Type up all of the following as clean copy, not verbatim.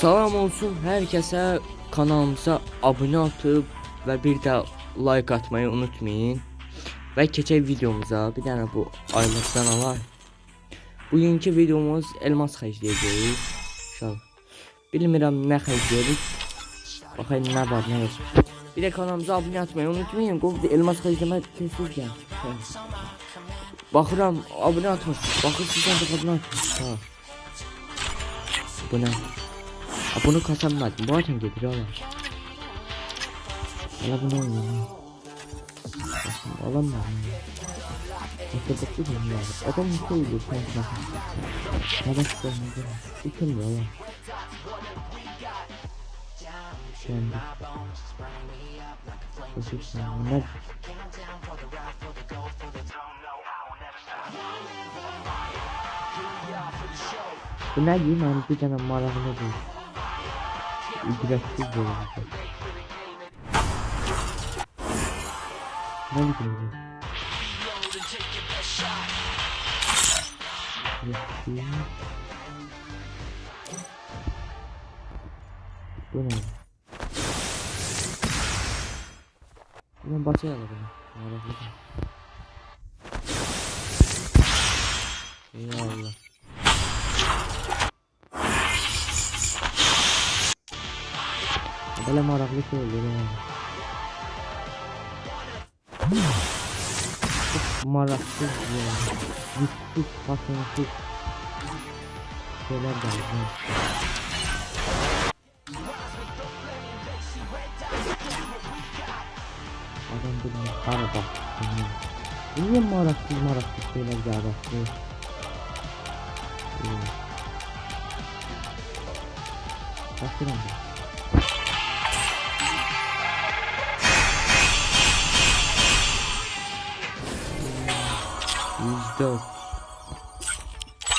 Salam olsun herkese, kanalımıza abone atıp ve bir de like atmayı unutmayın. Ve keçək videomuza bir tane bu aylıktan alay. Bugünkü videomuz elmas xərcləyəcəyik. İnşallah. Bilmirəm nə xərcləyirik. Baxayım nə var nə yok. Bir de kanalımıza abone atmayı unutmayın. Qovda elmas xərcləmə tez-tez gəl. Baxıram abone atmış. Baxırsınız da abone atmış. Ha. Bu nə? Bunu kazanmadım. Bu açın getiriyorlar. Hala bunu oynayayım. Alamam. İşte bakıyorum ya. Adam bir şey diyor. Neden çıkıyorsun? Çıkmıyor ya. Şimdi. Ne? Bu ne diyeyim? Yani bir tane maraklı değil. Ücretsiz böyle. Ne bileyim. Bu ne? Buradan başlayalım bunu. Eyvallah. Böyle maraklı şey oluyor yani. Çok maraksız yani. Güçsüz, basınsız şeyler geldi. Adam bilmiyor. Araba. Niye maraksız şeyler geldi? Bakıyorum ben. %4.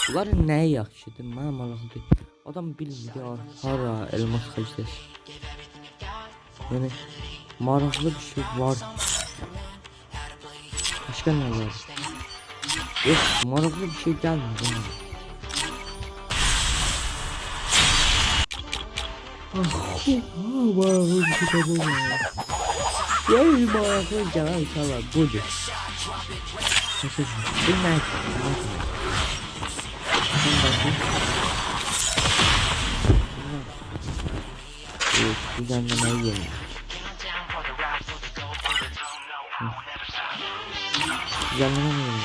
Bunların nəyi yaxşıdır? Mənə maraqlıdır. Adam bilmir hara elmas xərcləş. Yəni maraqlı bir şey var. Başqa nə var? Yox, maraqlı bir şey gəlmir bana. Maraqlı bir şey gəlmir. Yəni maraqlı gələn inşallah budur. Bilmem. Evet, düzenlemeyi yerim. Düzenlemeyi yerim.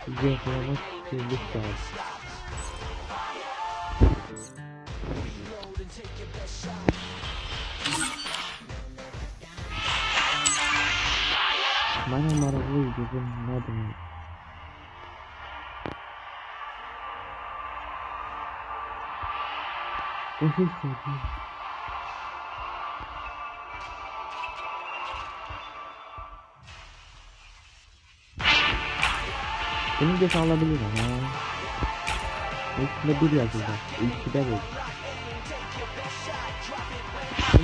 Düzenlemek birlik lazım. Bana maraklıydı bu ne demek? Nasıl söyleyeyim? Bunu geç alabilir ama. Üstünde bir yazıldı. İlkide bir.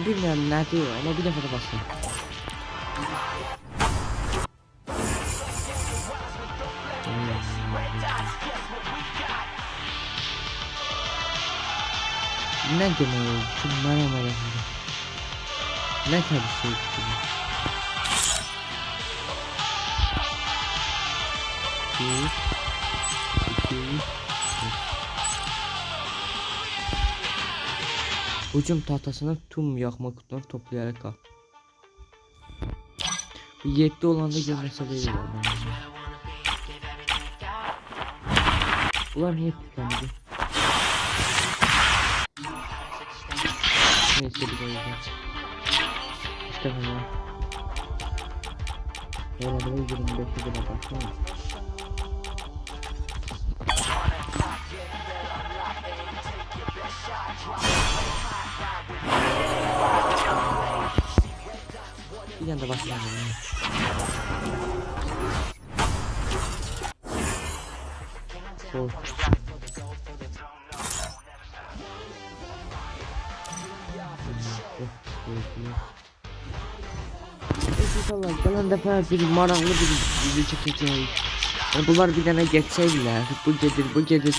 Bilmiyorum ne diyor ama bir defa da basın. Ne demek? Şu bana ne tabi şey gibi. Bir, iki, üç. Hücum tahtasını tüm yakma kutularını toplayarak al. Bir 7 olanda görmese değil yani. Ulan niye tıkandı? Neyse bir de İşte hemen. Herhalde 25'e bile baksana. Bir yanda başlayalım. Sol. İnşallah gelen defa bir maraklı bir video çekeceğim. Bunlar bir tane geçseydiler. Bu gelir.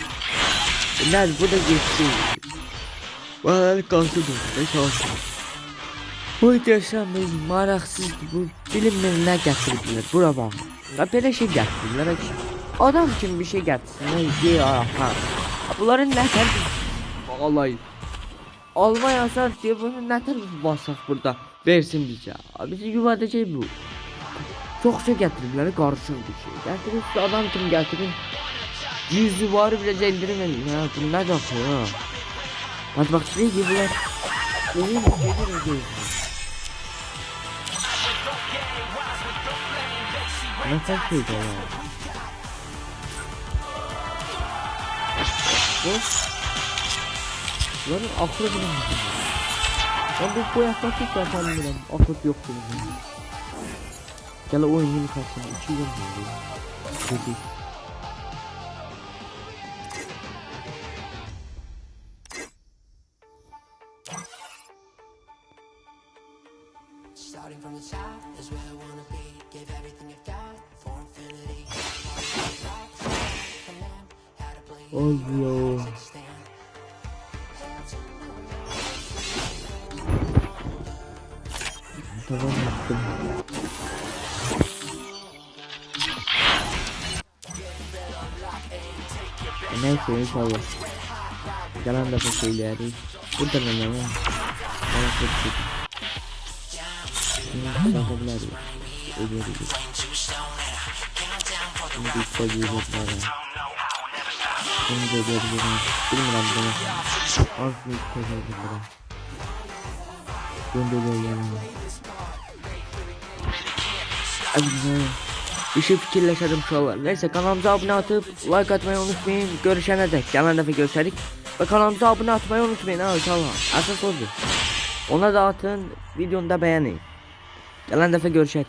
Bunlar bu da geçti. Bana kalsın da kalsın. Bu desem maraksız bu bilinmez ne getirdilər bura bax. Ya belə şey gətirirlər ki. Adam kimi bir şey gətirsin. Ya ha. Bunların nə tərəfi bağlayıb. Almayasan diye bunu nə tərəfi basaq burada versin bizə. Bizi yuvadacaq bu. Çok şey gətiriblər qarışıq bir şey. Gətirin siz adam kimi gətirin. Yüzü var bile zendirin ya. Bu nə daxil ha. Bak şey gibiler. Gelir. Nasıl şeydi ya? Lan aklı bilmiyorum. Ben bu yaklaşık zaten bilmiyorum. Akıl yok benim. Gel oyun yeni kalsın. 2 yıl oldu. Dedi. Starting from the top is where I wanna be. Give everything I've got for infinity. How to play Allah. Tamam yaptım. Neyse inşallah. Gelen defa söyleriz. Burada ne var? Bana çok bakabilir. Öderiz. Şimdi koyuyoruz bana. Şimdi öderiz. Bilmiyorum bunu. Az bir koyuyoruz bana. Gönderiyorum. Bir şey fikirleşelim şu an. Neyse kanalımıza abone atıp like atmayı unutmayın. Görüşene dek. Gelen defa görüşerik. Ve kanalımıza abone atmayı unutmayın. Ha inşallah. Asıl oldu. Ona da atın. Videonu da beğenin. Gelen defa görüşerik.